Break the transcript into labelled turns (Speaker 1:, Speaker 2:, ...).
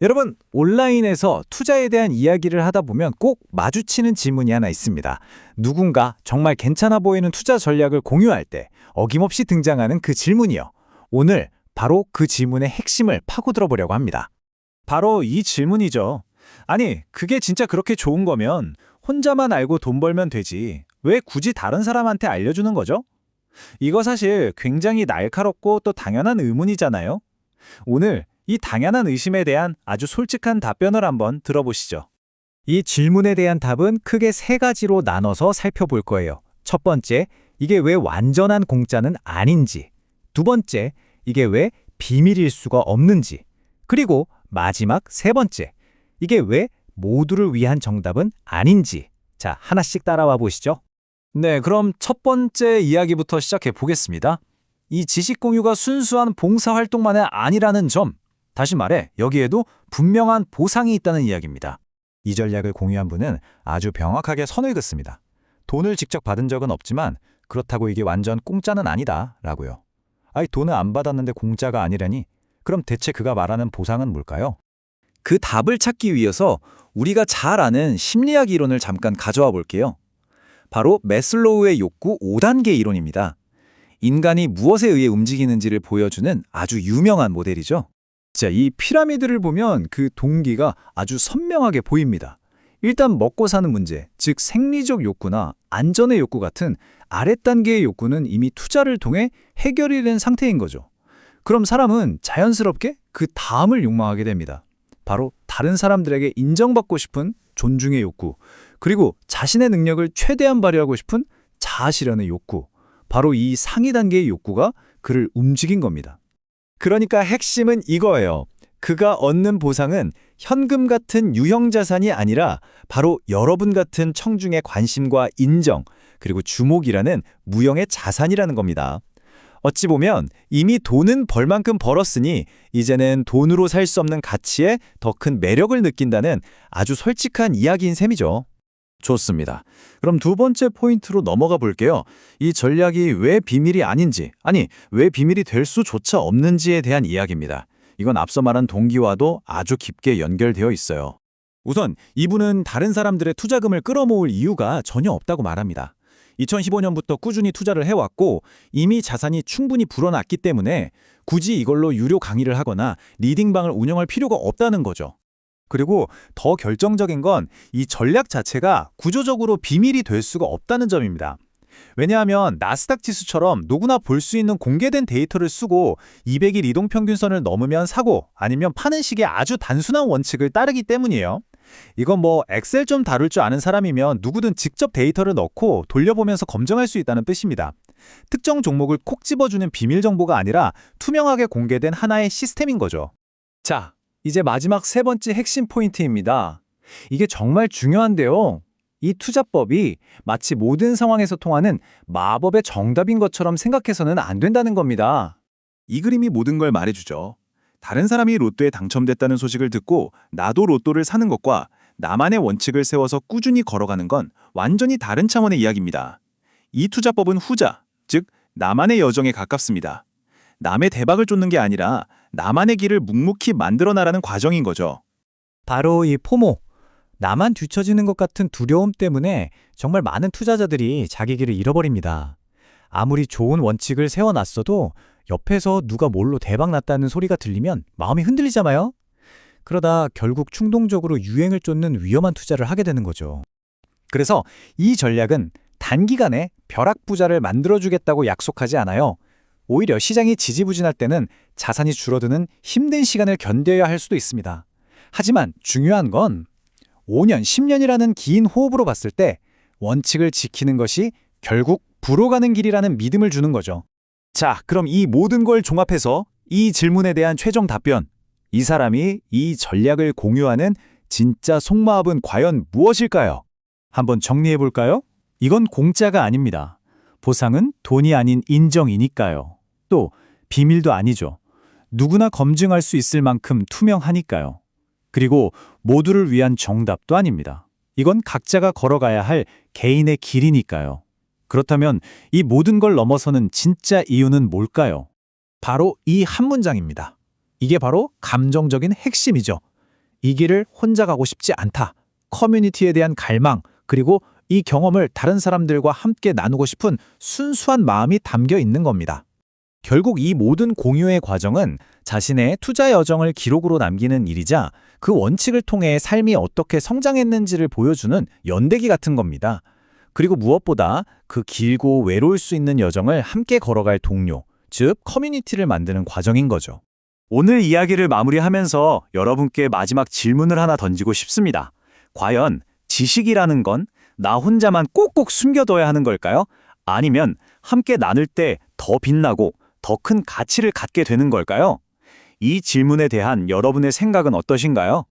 Speaker 1: 여러분, 온라인에서 투자에 대한 이야기를 하다 보면 꼭 마주치는 질문이 하나 있습니다. 누군가 정말 괜찮아 보이는 투자 전략을 공유할 때 어김없이 등장하는 그 질문이요. 오늘 바로 그 질문의 핵심을 파고들어 보려고 합니다.
Speaker 2: 바로 이 질문이죠. 아니, 그게 진짜 그렇게 좋은 거면 혼자만 알고 돈 벌면 되지. 왜 굳이 다른 사람한테 알려주는 거죠? 이거 사실 굉장히 날카롭고 또 당연한 의문이잖아요. 오늘 이 당연한 의심에 대한 아주 솔직한 답변을 한번 들어보시죠.
Speaker 1: 이 질문에 대한 답은 크게 세 가지로 나눠서 살펴볼 거예요. 첫 번째, 이게 왜 완전한 공짜는 아닌지. 두 번째, 이게 왜 비밀일 수가 없는지. 그리고 마지막 세 번째, 이게 왜 모두를 위한 정답은 아닌지. 자, 하나씩 따라와 보시죠.
Speaker 2: 네, 그럼 첫 번째 이야기부터 시작해 보겠습니다. 이 지식 공유가 순수한 봉사활동만이 아니라는 점, 다시 말해 여기에도 분명한 보상이 있다는 이야기입니다.
Speaker 3: 이 전략을 공유한 분은 아주 명확하게 선을 긋습니다. 돈을 직접 받은 적은 없지만 그렇다고 이게 완전 공짜는 아니다 라고요. 아니, 돈을 안 받았는데 공짜가 아니라니? 그럼 대체 그가 말하는 보상은 뭘까요?
Speaker 2: 그 답을 찾기 위해서 우리가 잘 아는 심리학 이론을 잠깐 가져와 볼게요. 바로 매슬로우의 욕구 5단계 이론입니다. 인간이 무엇에 의해 움직이는지를 보여주는 아주 유명한 모델이죠.
Speaker 1: 자, 이 피라미드를 보면 그 동기가 아주 선명하게 보입니다. 일단 먹고 사는 문제, 즉 생리적 욕구나 안전의 욕구 같은 아랫단계의 욕구는 이미 투자를 통해 해결이 된 상태인 거죠. 그럼 사람은 자연스럽게 그 다음을 욕망하게 됩니다. 바로 다른 사람들에게 인정받고 싶은 존중의 욕구, 그리고 자신의 능력을 최대한 발휘하고 싶은 자아실현의 욕구, 바로 이 상위 단계의 욕구가 그를 움직인 겁니다.
Speaker 2: 그러니까 핵심은 이거예요. 그가 얻는 보상은 현금 같은 유형 자산이 아니라 바로 여러분 같은 청중의 관심과 인정, 그리고 주목이라는 무형의 자산이라는 겁니다. 어찌 보면 이미 돈은 벌 만큼 벌었으니 이제는 돈으로 살 수 없는 가치에 더 큰 매력을 느낀다는 아주 솔직한 이야기인 셈이죠. 좋습니다. 그럼 두 번째 포인트로 넘어가 볼게요. 이 전략이 왜 비밀이 아닌지, 아니, 왜 비밀이 될 수조차 없는지에 대한 이야기입니다. 이건 앞서 말한 동기와도 아주 깊게 연결되어 있어요. 우선 이분은 다른 사람들의 투자금을 끌어모을 이유가 전혀 없다고 말합니다. 2015년부터 꾸준히 투자를 해왔고 이미 자산이 충분히 불어났기 때문에 굳이 이걸로 유료 강의를 하거나 리딩방을 운영할 필요가 없다는 거죠. 그리고 더 결정적인 건 이 전략 자체가 구조적으로 비밀이 될 수가 없다는 점입니다. 왜냐하면 나스닥 지수처럼 누구나 볼 수 있는 공개된 데이터를 쓰고 200일 이동평균선을 넘으면 사고 아니면 파는 식의 아주 단순한 원칙을 따르기 때문이에요. 이건 뭐 엑셀 좀 다룰 줄 아는 사람이면 누구든 직접 데이터를 넣고 돌려보면서 검증할 수 있다는 뜻입니다. 특정 종목을 콕 집어주는 비밀 정보가 아니라 투명하게 공개된 하나의 시스템인 거죠. 자, 이제 마지막 세 번째 핵심 포인트입니다. 이게 정말 중요한데요. 이 투자법이 마치 모든 상황에서 통하는 마법의 정답인 것처럼 생각해서는 안 된다는 겁니다. 이 그림이 모든 걸 말해주죠. 다른 사람이 로또에 당첨됐다는 소식을 듣고 나도 로또를 사는 것과 나만의 원칙을 세워서 꾸준히 걸어가는 건 완전히 다른 차원의 이야기입니다. 이 투자법은 후자, 즉 나만의 여정에 가깝습니다. 남의 대박을 쫓는 게 아니라 나만의 길을 묵묵히 만들어 나가는 과정인 거죠.
Speaker 1: 바로 이 포모, 나만 뒤처지는 것 같은 두려움 때문에 정말 많은 투자자들이 자기 길을 잃어버립니다. 아무리 좋은 원칙을 세워놨어도 옆에서 누가 뭘로 대박 났다는 소리가 들리면 마음이 흔들리잖아요. 그러다 결국 충동적으로 유행을 쫓는 위험한 투자를 하게 되는 거죠. 그래서 이 전략은 단기간에 벼락부자를 만들어주겠다고 약속하지 않아요. 오히려 시장이 지지부진할 때는 자산이 줄어드는 힘든 시간을 견뎌야 할 수도 있습니다. 하지만 중요한 건 5년, 10년이라는 긴 호흡으로 봤을 때 원칙을 지키는 것이 결국 불어가는 길이라는 믿음을 주는 거죠.
Speaker 2: 자, 그럼 이 모든 걸 종합해서 이 질문에 대한 최종 답변, 이 사람이 이 전략을 공유하는 진짜 속마음은 과연 무엇일까요? 한번 정리해 볼까요? 이건 공짜가 아닙니다. 보상은 돈이 아닌 인정이니까요. 또 비밀도 아니죠. 누구나 검증할 수 있을 만큼 투명하니까요. 그리고 모두를 위한 정답도 아닙니다. 이건 각자가 걸어가야 할 개인의 길이니까요. 그렇다면 이 모든 걸 넘어서는 진짜 이유는 뭘까요? 바로 이 한 문장입니다. 이게 바로 감정적인 핵심이죠.
Speaker 3: 이 길을 혼자 가고 싶지 않다. 커뮤니티에 대한 갈망, 그리고 이 경험을 다른 사람들과 함께 나누고 싶은 순수한 마음이 담겨 있는 겁니다.
Speaker 1: 결국 이 모든 공유의 과정은 자신의 투자 여정을 기록으로 남기는 일이자 그 원칙을 통해 삶이 어떻게 성장했는지를 보여주는 연대기 같은 겁니다. 그리고 무엇보다 그 길고 외로울 수 있는 여정을 함께 걸어갈 동료, 즉 커뮤니티를 만드는 과정인 거죠. 오늘 이야기를 마무리하면서 여러분께 마지막 질문을 하나 던지고 싶습니다. 과연 지식이라는 건 나 혼자만 꼭꼭 숨겨둬야 하는 걸까요? 아니면 함께 나눌 때 더 빛나고 더 큰 가치를 갖게 되는 걸까요? 이 질문에 대한 여러분의 생각은 어떠신가요?